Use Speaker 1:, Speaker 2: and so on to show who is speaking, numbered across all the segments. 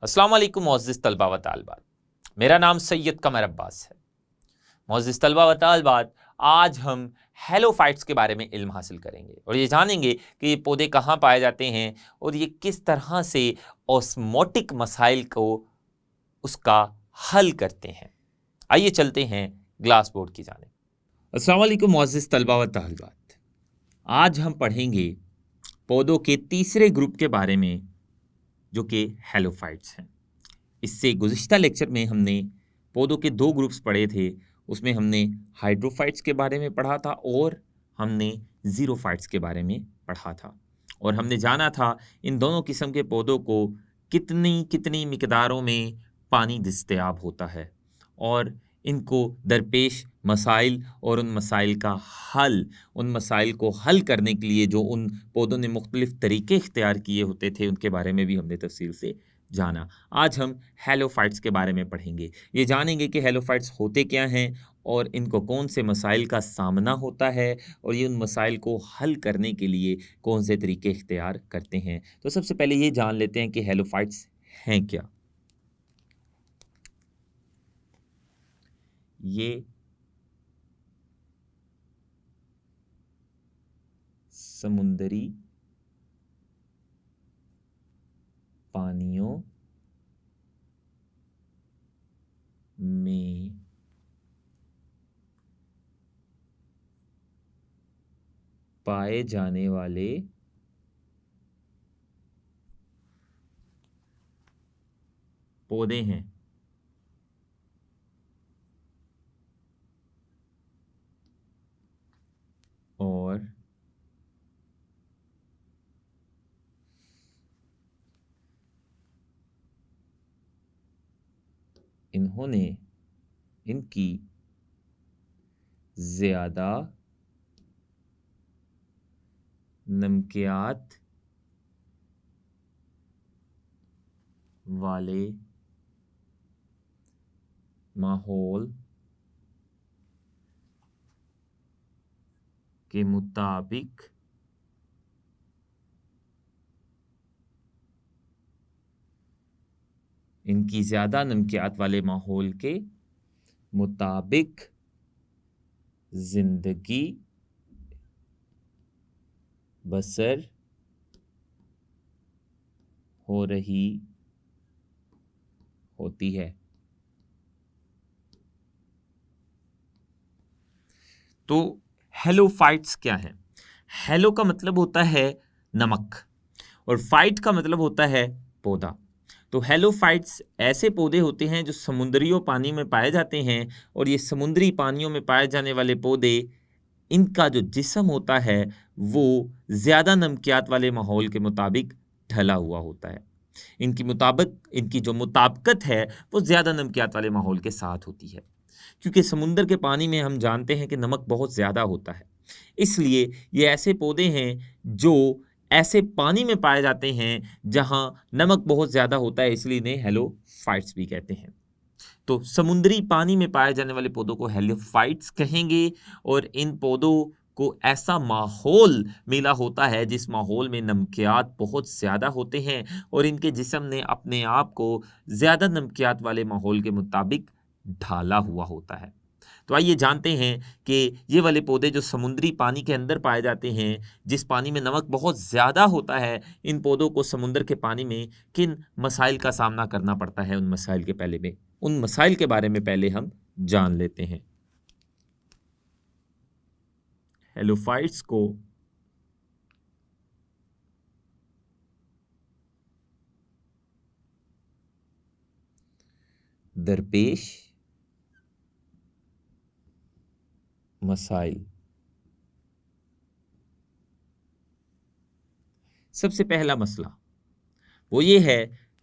Speaker 1: अस्सलाम वालेकुम मोअज़्ज़िज़ तलबा व तालिबात। मेरा नाम सैयद कमर अब्बास है। मोअज़्ज़िज़ तलबा व तालिबात, आज हम हेलोफाइट्स के बारे में इल्म हासिल करेंगे और ये जानेंगे कि ये पौधे कहाँ पाए जाते हैं और ये किस तरह से ऑस्मोटिक मसाइल को उसका हल करते हैं। आइए चलते हैं ग्लास बोर्ड की जानिब। अस्सलाम वालेकुम मोअज़्ज़िज़ तलबा व तालिबात। आज हम पढ़ेंगे पौधों के तीसरे ग्रुप के बारे में, जो कि हेलोफाइट्स हैं। इससे गुज़िश्ता लेक्चर में हमने पौधों के दो ग्रुप्स पढ़े थे। उसमें हमने हाइड्रोफाइट्स के बारे में पढ़ा था और हमने ज़ीरोफाइट्स के बारे में पढ़ा था, और हमने जाना था इन दोनों किस्म के पौधों को कितनी कितनी मिकदारों में पानी दस्तयाब होता है और इनको दरपेश मसाइल और उन मसाइल का हल, उन मसाइल को हल करने के लिए जो उन पौधों ने मुख्तलिफ़ तरीके इख्तियार किए होते थे, उनके बारे में भी हमने तफसील से जाना। आज हम हेलोफाइट्स के बारे में पढ़ेंगे। ये जानेंगे कि हेलोफाइट्स होते क्या हैं और इनको कौन से मसाइल का सामना होता है और ये उन मसाइल को हल करने के लिए कौन से तरीके इख्तियार करते हैं। तो सबसे पहले ये जान लेते हैं कि हेलोफाइट्स हैं क्या। ये समुद्री पानियों में पाए जाने वाले पौधे हैं। और इन्होंने इनकी ज़्यादा नमकियात वाले माहौल के मुताबिक इनकी ज़्यादा नमकियात वाले माहौल के मुताबिक ज़िंदगी बसर हो रही होती है। तो हेलोफाइट्स क्या है? हेलो का मतलब होता है नमक और फाइट का मतलब होता है पौधा। तो हेलोफाइट्स ऐसे पौधे होते हैं जो समुद्री पानी में पाए जाते हैं, और ये समुद्री पानियों में पाए जाने वाले पौधे, इनका जो जिस्म होता है वो ज़्यादा नमकियात वाले माहौल के मुताबिक ढला हुआ होता है। इनकी जो मुताबिकत है वो ज़्यादा नमकियात वाले माहौल के साथ होती है, क्योंकि समुंदर के पानी में हम जानते हैं कि नमक बहुत ज़्यादा होता है। इसलिए ये ऐसे पौधे हैं जो ऐसे पानी में पाए जाते हैं जहां नमक बहुत ज़्यादा होता है, इसलिए इन्हें हेलोफाइट्स भी कहते हैं। तो समुद्री पानी में पाए जाने वाले पौधों को हेलोफाइट्स कहेंगे, और इन पौधों को ऐसा माहौल मिला होता है जिस माहौल में नमकियात बहुत ज़्यादा होते हैं, और इनके जिस्म ने अपने आप को ज़्यादा नमकियात वाले माहौल के मुताबिक ढाला हुआ होता है। तो आइए जानते हैं कि ये वाले पौधे जो समुद्री पानी के अंदर पाए जाते हैं, जिस पानी में नमक बहुत ज़्यादा होता है, इन पौधों को समुद्र के पानी में किन मसाइल का सामना करना पड़ता है, उन मसाइल के बारे में पहले हम जान लेते हैं। हेलोफाइट्स को दरपेश मसाइल, सबसे पहला मसला वो ये है,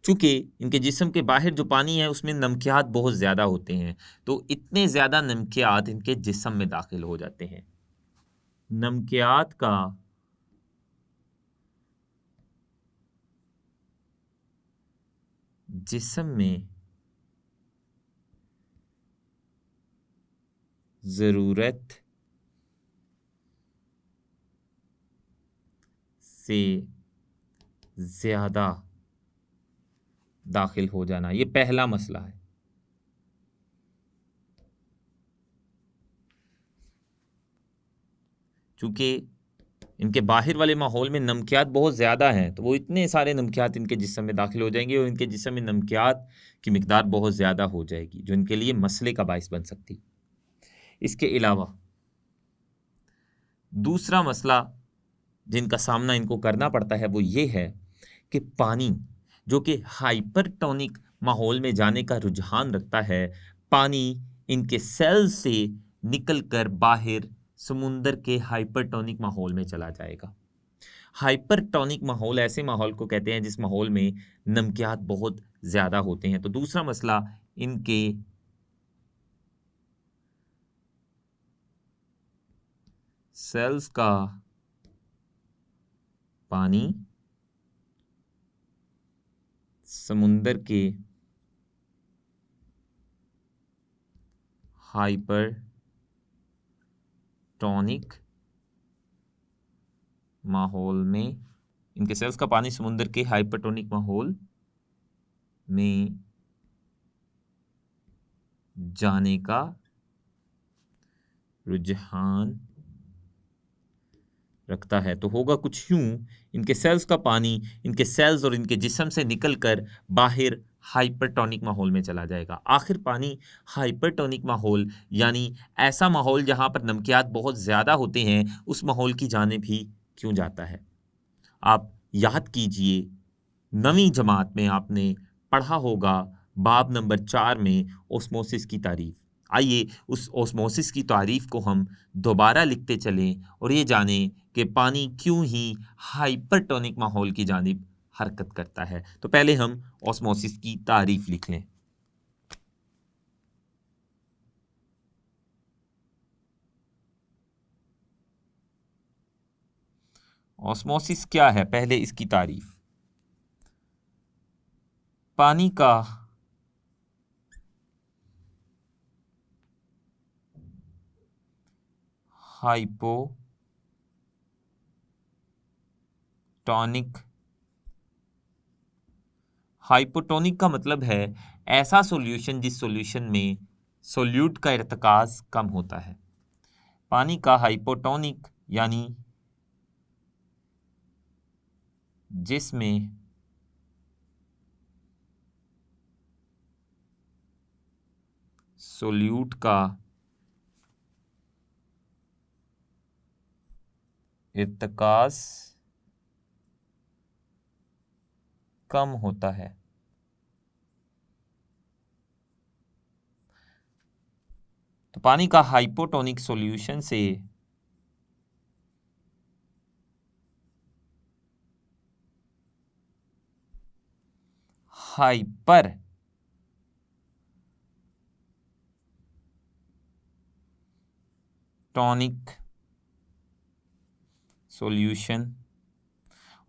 Speaker 1: चूंकि इनके जिस्म के बाहर जो पानी है उसमें नमकियात बहुत ज़्यादा होते हैं, तो इतने ज़्यादा नमकियात इनके जिस्म में दाखिल हो जाते हैं। नमकियात का जिस्म में ज़रूरत से ज़्यादा दाखिल हो जाना, ये पहला मसला है। चूंकि इनके बाहर वाले माहौल में नमकियात बहुत ज़्यादा हैं, तो वो इतने सारे नमकियात इनके जिस्म में दाखिल हो जाएंगे और इनके जिस्म में नमकियात की मिकदार बहुत ज़्यादा हो जाएगी, जो इनके लिए मसले का बाइस बन सकती। इसके अलावा दूसरा मसला जिनका सामना इनको करना पड़ता है वो ये है कि पानी जो कि हाइपरटोनिक माहौल में जाने का रुझान रखता है, पानी इनके सेल से निकलकर बाहर समुंदर के हाइपरटोनिक माहौल में चला जाएगा। हाइपरटोनिक माहौल ऐसे माहौल को कहते हैं जिस माहौल में नमकियात बहुत ज़्यादा होते हैं। तो दूसरा मसला, इनके सेल्स का पानी समुंदर के हाइपरटोनिक माहौल में, इनके सेल्स का पानी समुंदर के हाइपरटोनिक माहौल में जाने का रुझान रखता है। तो होगा कुछ यूं, इनके सेल्स का पानी इनके सेल्स और इनके जिस्म से निकलकर बाहर हाइपरटोनिक माहौल में चला जाएगा। आखिर पानी हाइपरटोनिक माहौल यानी ऐसा माहौल जहां पर नमकियात बहुत ज़्यादा होते हैं, उस माहौल की जानिब भी क्यों जाता है? आप याद कीजिए, 9वीं जमात में आपने पढ़ा होगा बाब नंबर 4 में ओस्मोसिस की तारीफ। आइए उस ओस्मोसिस की तारीफ को हम दोबारा लिखते चलें और ये जानें कि पानी क्यों ही हाइपरटोनिक माहौल की जानिब हरकत करता है। तो पहले हम ओस्मोसिस की तारीफ लिख लें। ओस्मोसिस क्या है? पहले इसकी तारीफ। पानी का हाइपोटोनिक का मतलब है ऐसा सॉल्यूशन जिस सॉल्यूशन में सोल्यूट का इर्तिकाज कम होता है। पानी का हाइपोटोनिक यानी जिसमें सोल्यूट का इर्तिकाज कम होता है। तो पानी का हाइपोटोनिक सॉल्यूशन से हाइपर टॉनिक सॉल्यूशन,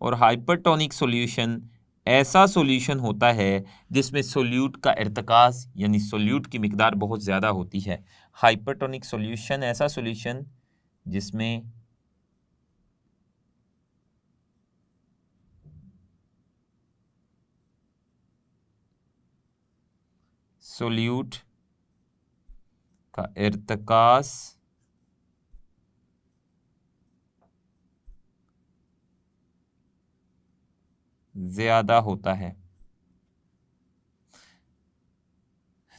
Speaker 1: और हाइपरटोनिक सॉल्यूशन ऐसा सॉल्यूशन होता है जिसमें सोल्यूट का इर्तिकाज यानी सोल्यूट की मिकदार बहुत ज़्यादा होती है। हाइपरटोनिक सॉल्यूशन ऐसा सॉल्यूशन जिसमें सोल्यूट का इर्तिकाज ज़्यादा होता है।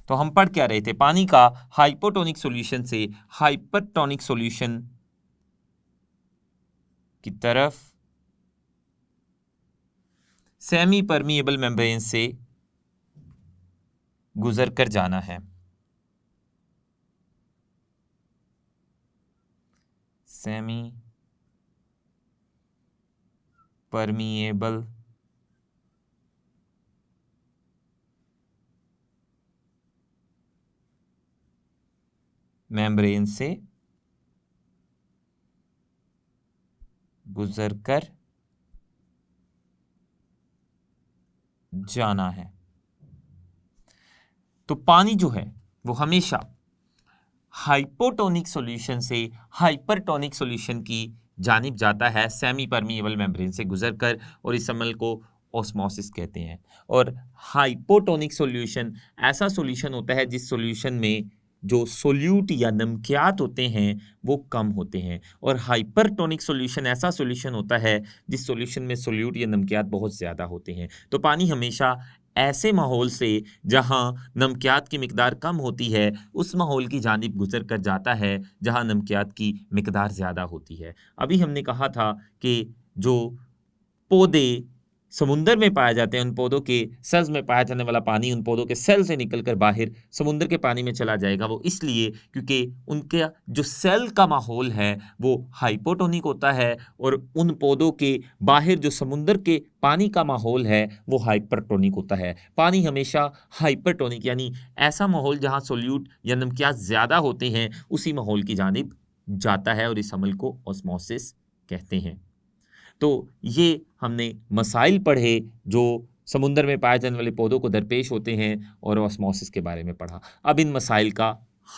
Speaker 1: तो हम पढ़ क्या रहे थे? पानी का हाइपोटोनिक सॉल्यूशन से हाइपरटोनिक सॉल्यूशन की तरफ सेमी परमिएबल मेम्ब्रेन से गुजर कर जाना है। सेमी परमिएबल मेम्ब्रेन से गुजरकर जाना है। तो पानी जो है वो हमेशा हाइपोटोनिक सॉल्यूशन से हाइपरटोनिक सॉल्यूशन की जानिब जाता है सेमी परमिएबल मेम्ब्रेन से गुजरकर, और इस अमल को ऑस्मोसिस कहते हैं। और हाइपोटोनिक सॉल्यूशन ऐसा सॉल्यूशन होता है जिस सॉल्यूशन में जो सोल्यूट या नमकियात होते हैं वो कम होते हैं। और हाइपरटोनिक सॉल्यूशन ऐसा सॉल्यूशन होता है जिस सॉल्यूशन में सोल्यूट या नमकियात बहुत ज़्यादा होते हैं। तो पानी हमेशा ऐसे माहौल से जहां नमकियात की मिकदार कम होती है उस माहौल की जानिब गुजर कर जाता है जहां नमकियात की मिकदार ज़्यादा होती है। अभी हमने कहा था कि जो पौधे समुंदर में पाए जाते हैं उन पौधों के सेल्स में पाया जाने वाला पानी उन पौधों के सेल से निकलकर बाहर समुंदर के पानी में चला जाएगा। वो इसलिए क्योंकि उनके जो सेल का माहौल है वो हाइपोटोनिक होता है और उन पौधों के बाहर जो समुंदर के पानी का माहौल है वो हाइपरटोनिक होता है। पानी हमेशा हाइपरटोनिक यानी ऐसा माहौल जहाँ सोल्यूट या नमकियात ज़्यादा होते हैं उसी माहौल की जानिब जाता है और इस अमल को ऑस्मोसिस कहते हैं। तो ये हमने मसाइल पढ़े जो समुंदर में पाए जाने वाले पौधों को दरपेश होते हैं और ऑस्मोसिस के बारे में पढ़ा। अब इन मसाइल का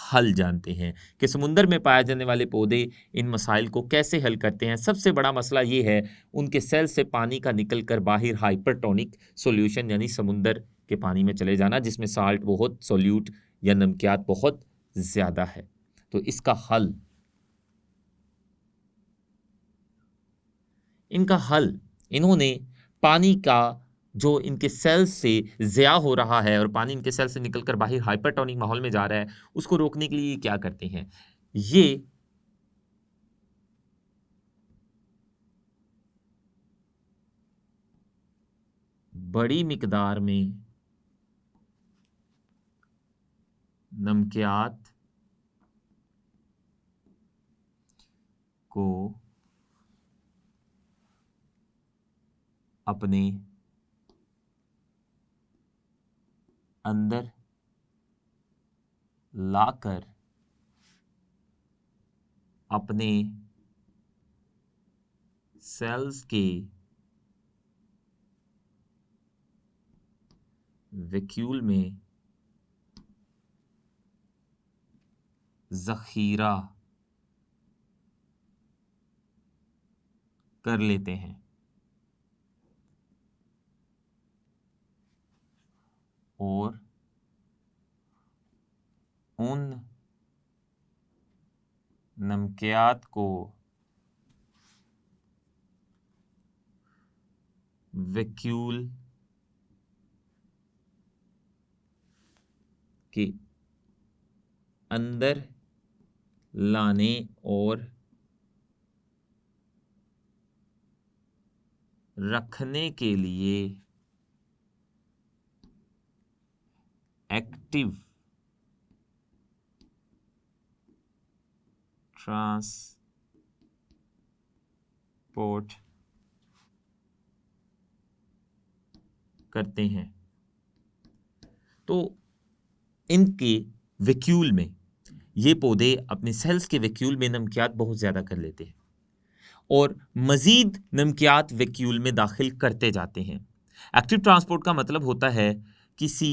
Speaker 1: हल जानते हैं कि समुंदर में पाए जाने वाले पौधे इन मसाइल को कैसे हल करते हैं। सबसे बड़ा मसला ये है उनके सेल से पानी का निकलकर बाहर हाइपरटोनिक सॉल्यूशन यानी समुंदर के पानी में चले जाना जिसमें साल्ट बहुत सोल्यूट या नमकियात बहुत ज़्यादा है। तो इसका हल इनका हल इन्होंने पानी का जो इनके सेल से ज़या हो रहा है और पानी इनके सेल से निकलकर बाहर हाइपरटोनिक माहौल में जा रहा है उसको रोकने के लिए क्या करते हैं, ये बड़ी मिकदार में नमकियात को अपने अंदर लाकर अपने सेल्स के वैक्यूल में ज़ख़ीरा कर लेते हैं और उन नमकियात को वैक्यूल के अंदर लाने और रखने के लिए एक्टिव ट्रांसपोर्ट करते हैं। तो इनके वैक्यूल में ये पौधे अपने सेल्स के वैक्यूल में नमकियात बहुत ज़्यादा कर लेते हैं और मज़ीद नमकियात वैक्यूल में दाखिल करते जाते हैं। एक्टिव ट्रांसपोर्ट का मतलब होता है किसी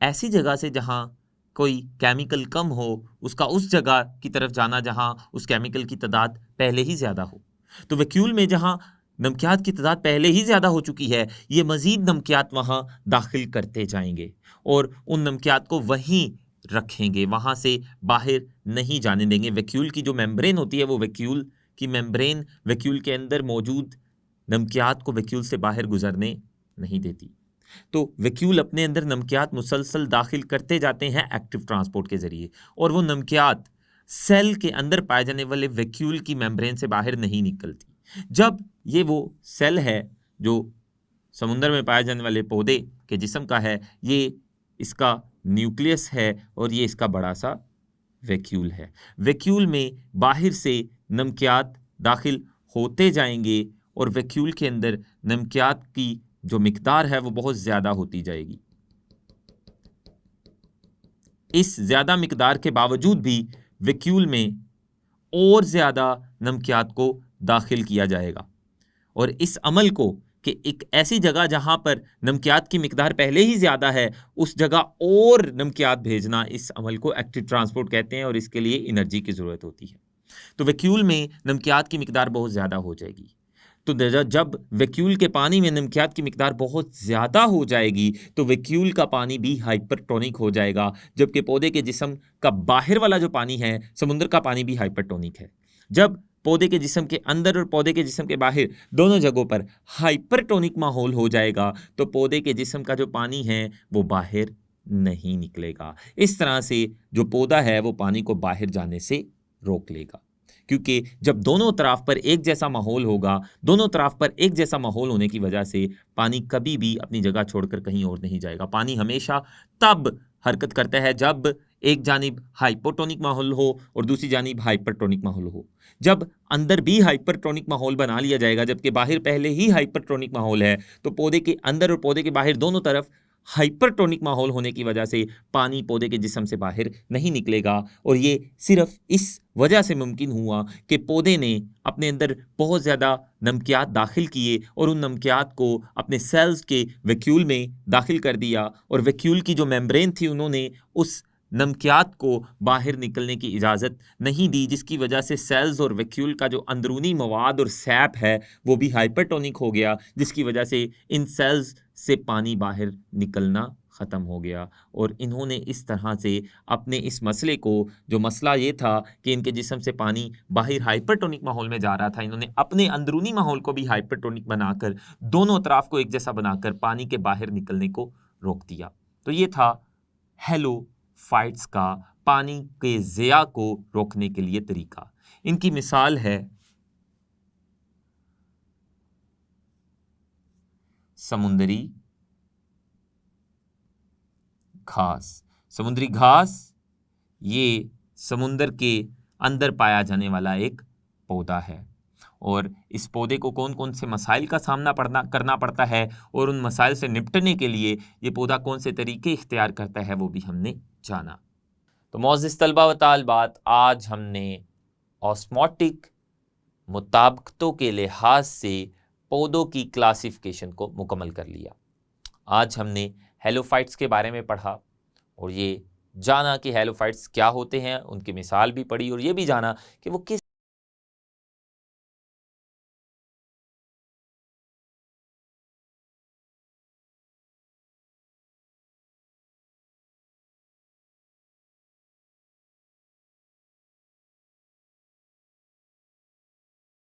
Speaker 1: ऐसी जगह से जहाँ कोई केमिकल कम हो उसका उस जगह की तरफ जाना जहाँ उस केमिकल की तादाद पहले ही ज़्यादा हो। तो वैक्यूल में जहाँ नमकियात की तादाद पहले ही ज़्यादा हो चुकी है ये मज़ीद नमकियात वहाँ दाखिल करते जाएंगे और उन नमकियात को वहीं रखेंगे, वहाँ से बाहर नहीं जाने देंगे। वैक्यूल की जो मेम्ब्रेन होती है वो वैक्यूल की मेम्ब्रेन वैक्यूल के अंदर मौजूद नमकियात को वैक्यूल से बाहर गुजरने नहीं देती। तो वैक्यूल अपने अंदर नमकियात मुसलसल दाखिल करते जाते हैं एक्टिव ट्रांसपोर्ट के ज़रिए और वो नमकियात सेल के अंदर पाए जाने वाले वैक्यूल की मेम्ब्रेन से बाहर नहीं निकलती। जब ये वो सेल है जो समुंदर में पाए जाने वाले पौधे के जिस्म का है, ये इसका न्यूक्लियस है और ये इसका बड़ा सा वैक्यूल है। वैक्यूल में बाहर से नमकियात दाखिल होते जाएंगे और वैक्यूल के अंदर नमकियात की जो मिकदार है वो बहुत ज़्यादा होती जाएगी। इस ज़्यादा मिकदार के बावजूद भी वैक्यूल में और ज़्यादा नमकियात को दाखिल किया जाएगा और इस अमल को कि एक ऐसी जगह जहाँ पर नमकियात की मिकदार पहले ही ज़्यादा है उस जगह और नमकियात भेजना, इस अमल को एक्टिव ट्रांसपोर्ट कहते हैं और इसके लिए एनर्जी की ज़रूरत होती है। तो वैक्यूल में नमकियात की मिकदार बहुत ज़्यादा हो जाएगी। तो जब वैक्यूल के पानी में नमकियात की मिकदार बहुत ज़्यादा हो जाएगी तो वैक्यूल का पानी भी हाइपरटोनिक हो जाएगा, जबकि पौधे के जिस्म का बाहर वाला जो पानी है, समुद्र का पानी भी हाइपरटोनिक है। जब पौधे के जिस्म के अंदर और पौधे के जिस्म के बाहर दोनों जगहों पर हाइपरटोनिक माहौल हो जाएगा तो पौधे के जिस्म का जो पानी है वो बाहर नहीं निकलेगा। इस तरह से जो पौधा है वो पानी को बाहर जाने से रोक लेगा, क्योंकि जब दोनों तरफ पर एक जैसा माहौल होगा, दोनों तरफ पर एक जैसा माहौल होने की वजह से पानी कभी भी अपनी जगह छोड़कर कहीं और नहीं जाएगा। पानी हमेशा तब हरकत करता है जब एक जानिब हाइपोटोनिक माहौल हो और दूसरी जानिब हाइपरटोनिक माहौल हो। जब अंदर भी हाइपरटोनिक माहौल बना लिया जाएगा जबकि बाहर पहले ही हाइपरटोनिक माहौल है, तो पौधे के अंदर और पौधे के बाहर दोनों तरफ हाइपरटोनिक माहौल होने की वजह से पानी पौधे के जिस्म से बाहर नहीं निकलेगा। और ये सिर्फ इस वजह से मुमकिन हुआ कि पौधे ने अपने अंदर बहुत ज़्यादा नमकियात दाखिल किए और उन नमकियात को अपने सेल्स के वैक्यूल में दाखिल कर दिया, और वैक्यूल की जो मेम्ब्रेन थी उन्होंने उस नमकियात को बाहर निकलने की इजाज़त नहीं दी, जिसकी वजह से सेल्स और वैक्यूल का जो अंदरूनी मवाद और सैप है वो भी हाइपरटोनिक हो गया, जिसकी वजह से इन सेल्स से पानी बाहर निकलना ख़त्म हो गया। और इन्होंने इस तरह से अपने इस मसले को, जो मसला ये था कि इनके जिस्म से पानी बाहर हाइपरटोनिक माहौल में जा रहा था, इन्होंने अपने अंदरूनी माहौल को भी हाइपरटोनिक बनाकर दोनों तरफ को एक जैसा बनाकर पानी के बाहर निकलने को रोक दिया। तो ये था हेलोफाइट्स का पानी के ज़िया को रोकने के लिए तरीका। इनकी मिसाल है समुद्री घास। समुद्री घास ये समुद्र के अंदर पाया जाने वाला एक पौधा है, और इस पौधे को कौन कौन से मसाइल का सामना करना पड़ता है और उन मसाइल से निपटने के लिए ये पौधा कौन से तरीके इख्तियार करता है वो भी हमने जाना। तो मोअज़्ज़िज़ तलबा व तालिबात, आज हमने ऑस्मोटिक मुताबिकतों के लिहाज से पौधों की क्लासिफिकेशन को मुकम्मल कर लिया। आज हमने हेलोफाइट्स के बारे में पढ़ा और ये जाना कि हेलोफाइट्स क्या होते हैं, उनकी मिसाल भी पढ़ी और ये भी जाना कि वो किस